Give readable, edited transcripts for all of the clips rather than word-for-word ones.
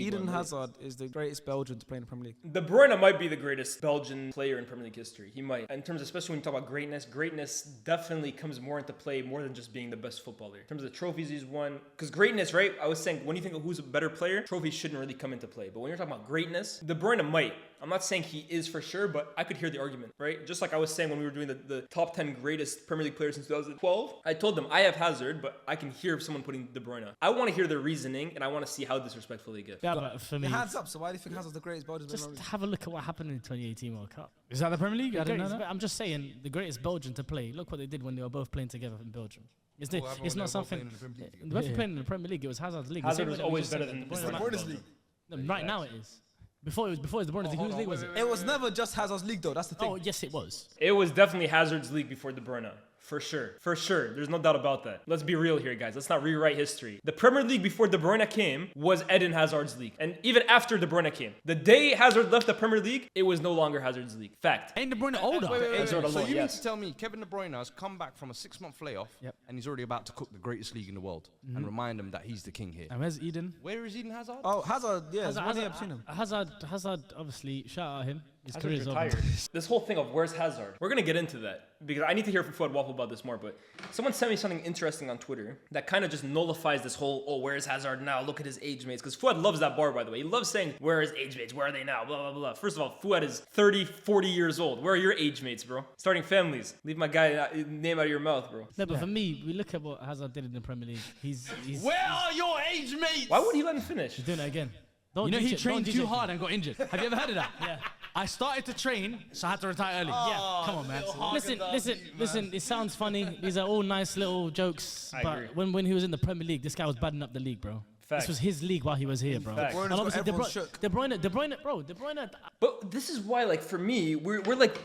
Eden one. Hazard is the greatest Belgian to play in the Premier League. De Bruyne might be the greatest Belgian player in Premier League history. He might. In terms, especially when you talk about greatness definitely comes more into play more than just being the best footballer. In terms of the trophies he's won, because greatness, right? I was saying, when you think of who's a better player, trophies shouldn't really come into play. But when you're talking about greatness, De Bruyne might. I'm not saying he is for sure, but I could hear the argument, right? Just like I was saying when we were doing the top 10 greatest Premier League players since 2012, I told them I have Hazard, but I can hear someone putting De Bruyne. I want to hear their reasoning, and I want to see how disrespectful they get. Yeah, but for me, Hands up. So why do you think Hazard's the greatest Belgian? just have a look at what happened in the 2018 World Cup. Is that the Premier League? I didn't know that. I'm just saying, the greatest Belgian to play. Look what they did when they were both playing together in Belgium. It's not something. They were playing in the Premier League. It was Hazard's league. Hazard was always better than It's the Bruyne's league. Right now it is. Before it was the Bruyne's league. Whose league was it? It was never just Hazard's league though. That's the thing. Oh yes, it was. It was definitely Hazard's league before De Bruyne. For sure. There's no doubt about that. Let's be real here, guys. Let's not rewrite history. The Premier League before De Bruyne came was Eden Hazard's league. And even after De Bruyne came, the day Hazard left the Premier League, it was no longer Hazard's league. Fact. Ain't De Bruyne older? Hazard So alone, you mean yes. to tell me Kevin De Bruyne has come back from a 6-month layoff and he's already about to cook the greatest league in the world and remind them that he's the king here? And where's Eden? Where is Eden Hazard? Oh, Hazard. Yeah. When have you ever seen him? Hazard, obviously, shout out him. His Hazard's career's over. retired. This whole thing of where's Hazard, we're gonna get into that because I need to hear from Fuad Waffle about this more. But someone sent me something interesting on Twitter that kind of just nullifies this whole where's Hazard now? Look at his age mates. Because Fuad loves that bar, by the way. He loves saying where are his age mates? Where are they now? Blah blah blah. First of all, Fuad is 30, 40 years old. Where are your age mates, bro? Starting families. Leave my guy name out of your mouth, bro. No, but for me, we look at what Hazard did in the Premier League. He's Where are your age mates? Why would he let him finish? doing it again. You know, he trained too don't hard and got injured. Have you ever heard of that? Yeah. I started to train, so I had to retire early. Yeah, come on, man. Listen. It sounds funny. These are all nice little jokes. I But agree. when he was in the Premier League, this guy was badding up the league, bro. Fact. This was his league while he was here, bro. Fact. And obviously, everyone shook. De Bruyne, bro. De Bruyne. But this is why, like, for me, we're like,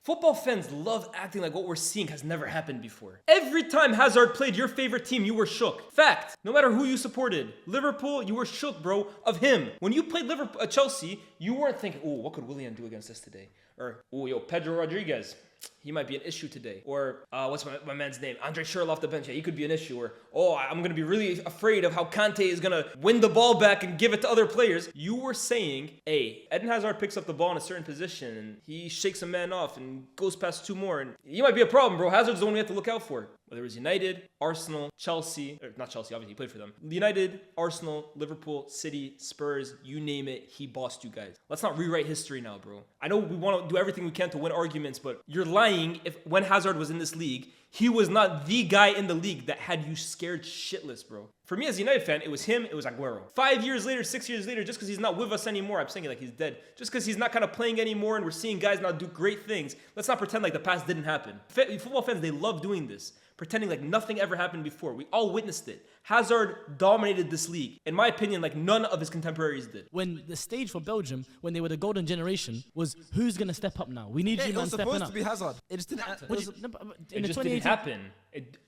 football fans love acting like what we're seeing has never happened before. Every time Hazard played your favorite team, you were shook. Fact. No matter who you supported. Liverpool, you were shook, bro, of him. When you played Chelsea, you weren't thinking, oh, what could Willian do against us today? Or, oh, yo, Pedro Rodriguez. He might be an issue today. Or, what's my man's name? Andre Schürrle off the bench. Yeah, he could be an issue. Or, oh, I'm going to be really afraid of how Kante is going to win the ball back and give it to other players. You were saying, hey, Eden Hazard picks up the ball in a certain position and he shakes a man off and goes past two more. And he might be a problem, bro. Hazard's the one we have to look out for. Whether it was United, Arsenal, Chelsea, or not Chelsea, obviously he played for them. United, Arsenal, Liverpool, City, Spurs, you name it, he bossed you guys. Let's not rewrite history now, bro. I know we want to do everything we can to win arguments, but you're lying if when Hazard was in this league, he was not the guy in the league that had you scared shitless, bro. For me as a United fan, it was him, it was Aguero. 5 years later, 6 years later, just because he's not with us anymore, I'm saying it like he's dead. Just because he's not kind of playing anymore and we're seeing guys now do great things, let's not pretend like the past didn't happen. Football fans, they love doing this. Pretending like nothing ever happened before. We all witnessed it. Hazard dominated this league. In my opinion, like none of his contemporaries did. When the stage for Belgium, when they were the golden generation, was who's going to step up now? We need you, It man, was stepping supposed up. to be Hazard. It just didn't happen. What It do was- you- no, but It in the just didn't 2018 happen.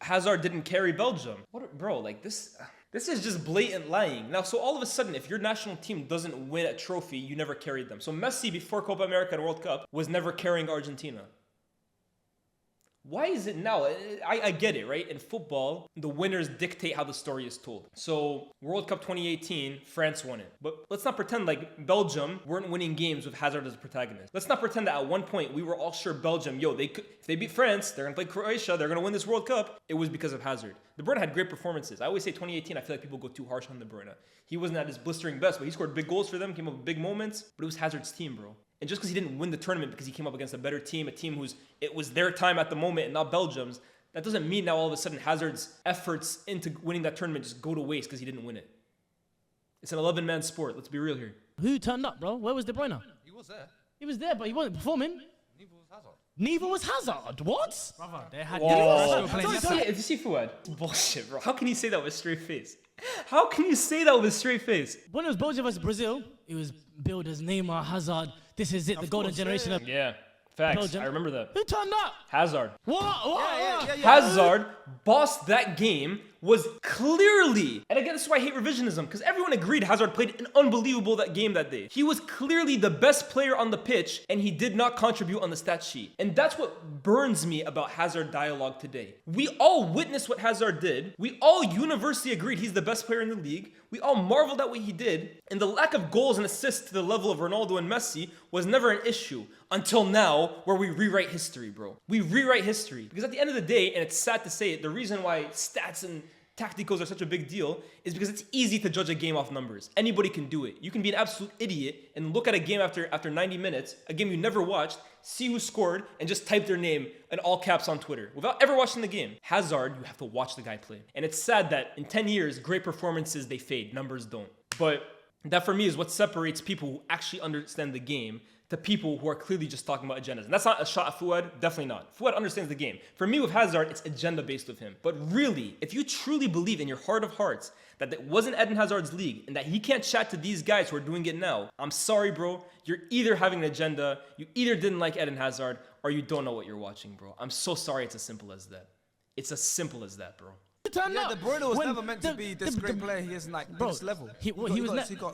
Hazard didn't carry Belgium. Bro, like this is just blatant lying. Now, so all of a sudden, if your national team doesn't win a trophy, you never carried them. So Messi, before Copa America and World Cup, was never carrying Argentina. Why is it now? I get it, right? In football, the winners dictate how the story is told. So World Cup 2018, France won it. But let's not pretend like Belgium weren't winning games with Hazard as a protagonist. Let's not pretend that at one point we were all sure Belgium, if they beat France, they're going to play Croatia, they're going to win this World Cup. It was because of Hazard. De Bruyne had great performances. I always say 2018, I feel like people go too harsh on De Bruyne. He wasn't at his blistering best, but he scored big goals for them, came up with big moments. But it was Hazard's team, bro. And just because he didn't win the tournament because he came up against a better team, a team it was their time at the moment and not Belgium's, that doesn't mean now all of a sudden Hazard's efforts into winning that tournament just go to waste because he didn't win it. It's an 11-man sport. Let's be real here. Who turned up, bro? Where was De Bruyne? He was there. He was there, but he wasn't performing. Neither was Hazard. Neither was Hazard. What? Brother, they had You see Fuad? Bullshit, bro. How can you say that with a straight face? How can you say that with a straight face? When it was Belgium versus Brazil, it was billed as Neymar, Hazard. This is it, the golden generation of Yeah, facts. Belgium. I remember that. Who turned up? Hazard. What? Yeah. Hazard bossed that game, was clearly, and again, this is why I hate revisionism, because everyone agreed Hazard played an unbelievable game that day. He was clearly the best player on the pitch, and he did not contribute on the stat sheet. And that's what burns me about Hazard dialogue today. We all witnessed what Hazard did. We all universally agreed he's the best player in the league. We all marveled at what he did, and the lack of goals and assists to the level of Ronaldo and Messi was never an issue until now, where we rewrite history, bro. We rewrite history. Because at the end of the day, and it's sad to say it, the reason why stats and tacticals are such a big deal is because it's easy to judge a game off numbers. Anybody can do it. You can be an absolute idiot and look at a game after 90 minutes, a game you never watched, see who scored, and just type their name in all caps on Twitter without ever watching the game. Hazard, you have to watch the guy play. And it's sad that in 10 years, great performances, they fade. Numbers don't. But that for me is what separates people who actually understand the game to people who are clearly just talking about agendas. And that's not a shot at Fouad, definitely not. Fouad understands the game. For me with Hazard, it's agenda-based with him. But really, if you truly believe in your heart of hearts that it wasn't Eden Hazard's league and that he can't chat to these guys who are doing it now, I'm sorry, bro. You're either having an agenda, you either didn't like Eden Hazard, or you don't know what you're watching, bro. I'm so sorry it's as simple as that. It's as simple as that, bro. Yeah, De Bruyne was never meant to be this great player he is like this level.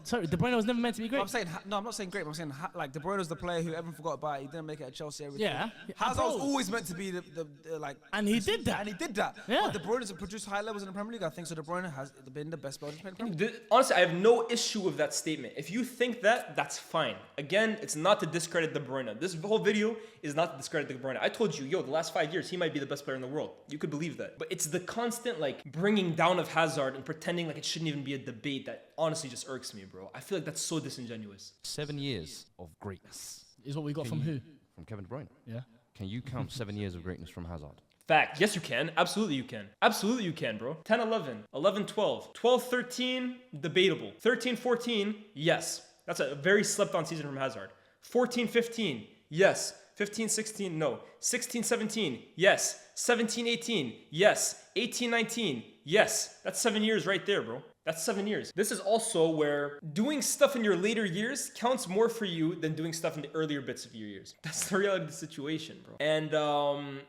Sorry, De Bruyne was never meant to be great. I'm saying no, I'm not saying great. But I'm saying like De Bruyne was the player who everyone forgot about. He didn't make it at Chelsea. Everything. Yeah, Hazard was always meant to be the like. And he did that. And he did that. Yeah. But De Bruyne has produced high levels in the Premier League. I think so. De Bruyne has been the best Belgian player in the Premier League. Honestly, I have no issue with that statement. If you think that, that's fine. Again, it's not to discredit De Bruyne. This whole video is not to discredit De Bruyne. I told you, the last 5 years, he might be the best player in the world. You could believe that. But it's the constant, like, bringing down of Hazard and pretending like it shouldn't even be a debate that honestly just irks me, bro. I feel like that's so disingenuous. 7 years of greatness. Is what we got from who? From Kevin De Bruyne. Yeah. Can you count 7 years of greatness from Hazard? Fact. Yes, you can. Absolutely you can. Absolutely you can, bro. 10, 11, 11, 12. 12, 13, debatable. 13, 14, yes. That's a very slept-on season from Hazard. 14, 15, yes. 15, 16, no. 16, 17, yes. 17, 18, yes. 18, 19, yes. That's 7 years right there, bro. That's 7 years. This is also where doing stuff in your later years counts more for you than doing stuff in the earlier bits of your years. That's the reality of the situation, bro. And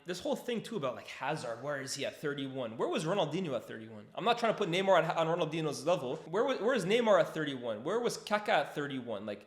this whole thing too about like Hazard, where is he at 31? Where was Ronaldinho at 31? I'm not trying to put Neymar on Ronaldinho's level. Where is Neymar at 31? Where was Kaká at 31? Like,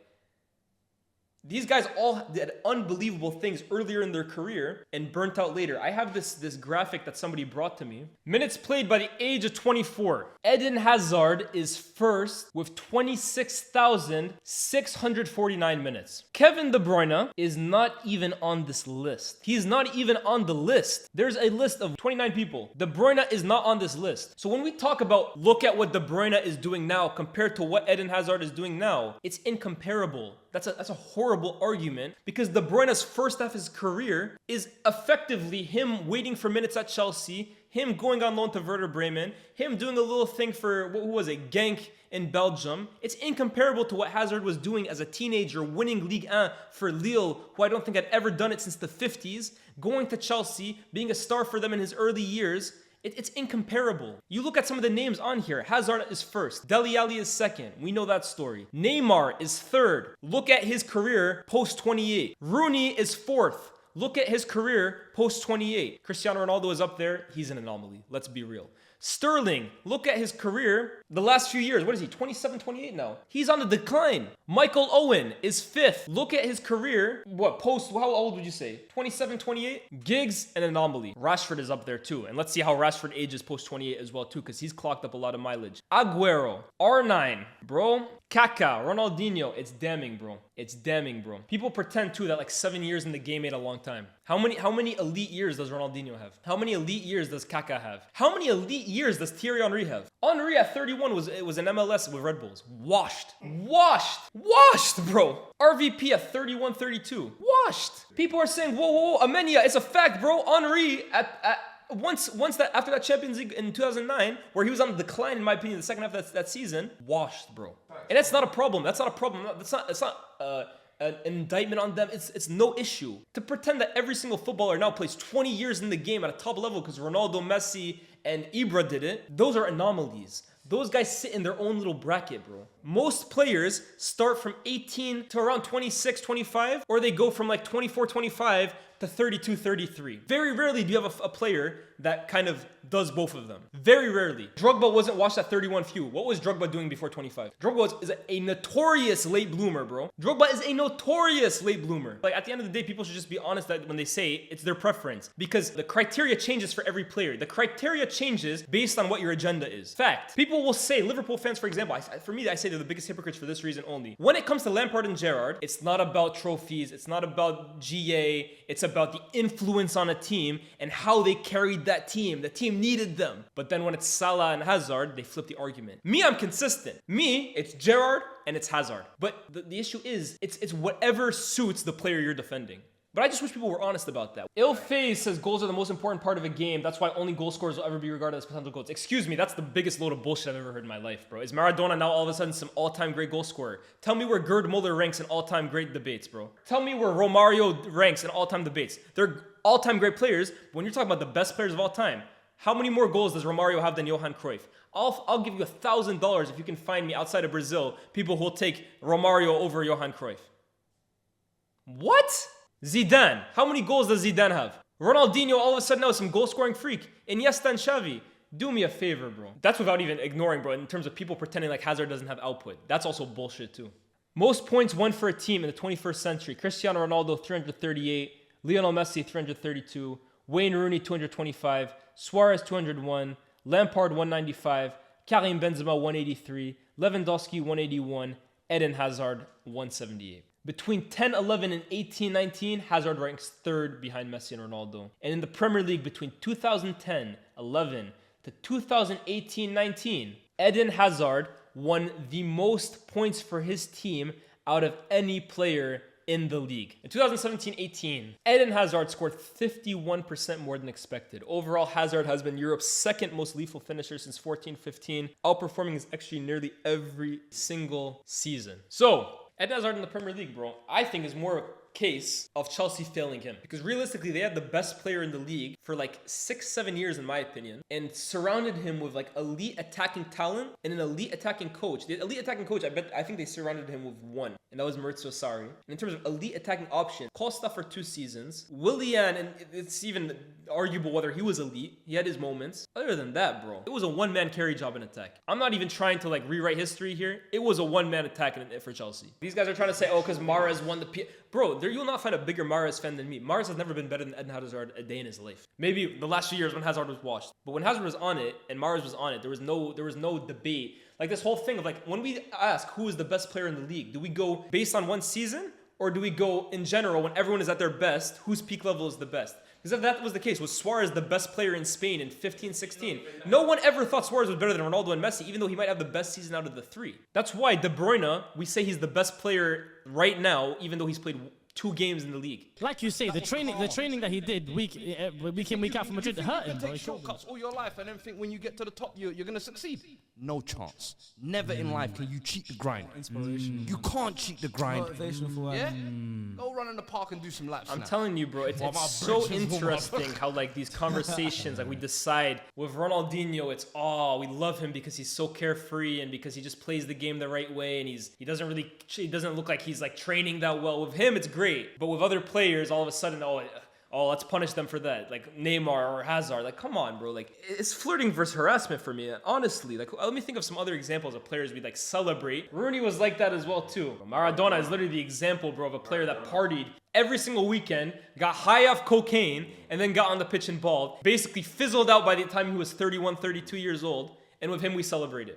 these guys all did unbelievable things earlier in their career and burnt out later. I have this graphic that somebody brought to me. Minutes played by the age of 24. Eden Hazard is first with 26,649 minutes. Kevin De Bruyne is not even on this list. He's not even on the list. There's a list of 29 people. De Bruyne is not on this list. So when we talk about look at what De Bruyne is doing now compared to what Eden Hazard is doing now, it's incomparable. That's a horrible argument because De Bruyne's first half of his career is effectively him waiting for minutes at Chelsea, him going on loan to Werder Bremen, him doing a little thing for, what was it, Genk in Belgium. It's incomparable to what Hazard was doing as a teenager, winning Ligue 1 for Lille, who I don't think had ever done it since the 50s, going to Chelsea, being a star for them in his early years. It's incomparable. You look at some of the names on here. Hazard is first. Dele Alli is second. We know that story. Neymar is third. Look at his career post 28. Rooney is fourth. Look at his career post 28. Cristiano Ronaldo is up there. He's an anomaly. Let's be real. Sterling, look at his career the last few years. What is he, 27, 28 now? He's on the decline. Michael Owen is fifth. Look at his career. How old would you say? 27, 28? Giggs, an anomaly. Rashford is up there too. And let's see how Rashford ages post 28 as well too, because he's clocked up a lot of mileage. Aguero, R9, bro. Kaká, Ronaldinho, it's damning, bro. It's damning, bro. People pretend too that like 7 years in the game ain't a long time. How many elite years does Ronaldinho have? How many elite years does Kaká have? How many elite years does Thierry Henry have? Henry at 31 was an MLS with Red Bulls. Washed, bro. RVP at 31, 32. Washed. People are saying, whoa, Amenia, it's a fact, bro. Henry after that Champions League in 2009, where he was on the decline, in my opinion, the second half of that season, washed, bro. And that's not a problem. That's not an indictment on them. It's no issue. To pretend that every single footballer now plays 20 years in the game at a top level because Ronaldo, Messi, and Ibra did it, those are anomalies. Those guys sit in their own little bracket, bro. Most players start from 18 to around 26, 25, or they go from like 24, 25 to 32, 33. Very rarely do you have a player that kind of does both of them. Very rarely. Drogba wasn't washed at 31 few. What was Drogba doing before 25? Drogba is a notorious late bloomer, bro. Drogba is a notorious late bloomer. Like, at the end of the day, people should just be honest that when they say it's their preference, because the criteria changes for every player. The criteria changes based on what your agenda is. Fact. People will say, Liverpool fans, for example, for me, I say they're the biggest hypocrites for this reason only. When it comes to Lampard and Gerrard, it's not about trophies. It's not about GA. It's about the influence on a team and how they carried that team. The team needed them. But then when it's Salah and Hazard, they flip the argument. Me, I'm consistent. Me, it's Gerrard and it's Hazard. But the issue is, it's whatever suits the player you're defending. But I just wish people were honest about that. Ilface says goals are the most important part of a game. That's why only goal scorers will ever be regarded as potential goals. Excuse me, that's the biggest load of bullshit I've ever heard in my life, bro. Is Maradona now all of a sudden some all-time great goal scorer? Tell me where Gerd Muller ranks in all-time great debates, bro. Tell me where Romario ranks in all-time debates. They're all-time great players. But when you're talking about the best players of all time, how many more goals does Romario have than Johan Cruyff? I'll give you $1,000 if you can find me outside of Brazil people who will take Romario over Johan Cruyff. What? Zidane. How many goals does Zidane have? Ronaldinho all of a sudden now is some goal-scoring freak. Iniesta and Xavi. Do me a favor, bro. That's without even ignoring, bro, in terms of people pretending like Hazard doesn't have output. That's also bullshit, too. Most points won for a team in the 21st century. Cristiano Ronaldo, 338. Lionel Messi, 332. Wayne Rooney, 225. Suarez, 201. Lampard, 195. Karim Benzema, 183. Lewandowski, 181. Eden Hazard, 178. Between 10, 11, and 18, 19, Hazard ranks third behind Messi and Ronaldo. And in the Premier League, between 2010, 11 to 2018, 19, Eden Hazard won the most points for his team out of any player in the league. In 2017-18, Eden Hazard scored 51% more than expected. Overall, Hazard has been Europe's second most lethal finisher since 14-15, outperforming his XG nearly every single season. So, Eden Hazard in the Premier League, bro, I think is more a case of Chelsea failing him. Because realistically, they had the best player in the league for like 6-7 years, in my opinion, and surrounded him with like elite attacking talent and an elite attacking coach. The elite attacking coach, I think they surrounded him with one, and that was Maurizio Sarri. And in terms of elite attacking option, Costa for 2 seasons, Willian, and it's even arguable whether he was elite. He had his moments. Other than that, bro, it was a one-man carry job in attack. I'm not even trying to like rewrite history here. It was a one-man attack for Chelsea. These guys are trying to say, oh, because Mahrez won the Bro, you'll not find a bigger Mahrez fan than me. Mahrez has never been better than Eden Hazard a day in his life. Maybe the last few years when Hazard was washed. But when Hazard was on it and Mahrez was on it, there was no debate. Like this whole thing of like, when we ask who is the best player in the league, do we go based on one season? Or do we go in general when everyone is at their best, whose peak level is the best? Because if that was the case, was Suarez the best player in Spain in 15-16? No one ever thought Suarez was better than Ronaldo and Messi, even though he might have the best season out of the 3. That's why De Bruyne, we say he's the best player right now, even though he's played 2 games in the league. Like you say, the training that he did week in, week out for Madrid hurt him, bro. Take shortcuts all your life and then think when you get to the top, you're going to succeed. No chance. Never in life can you cheat the grind. Inspiration. You can't cheat the grind. Motivational for Yeah? Go run in the park and do some laps. I'm telling you, bro, it's so interesting how like these conversations, like we decide with Ronaldinho, it's we love him because he's so carefree and because he just plays the game the right way and he doesn't look like he's like training that well. With him, it's great, but with other players, all of a sudden, let's punish them for that. Like Neymar or Hazard. Like, come on, bro. Like, it's flirting versus harassment for me. Honestly, like, let me think of some other examples of players we like celebrate. Rooney was like that as well too. Maradona is literally the example, bro, of a player that partied every single weekend, got high off cocaine, and then got on the pitch and balled. Basically fizzled out by the time he was 31, 32 years old. And with him, we celebrated.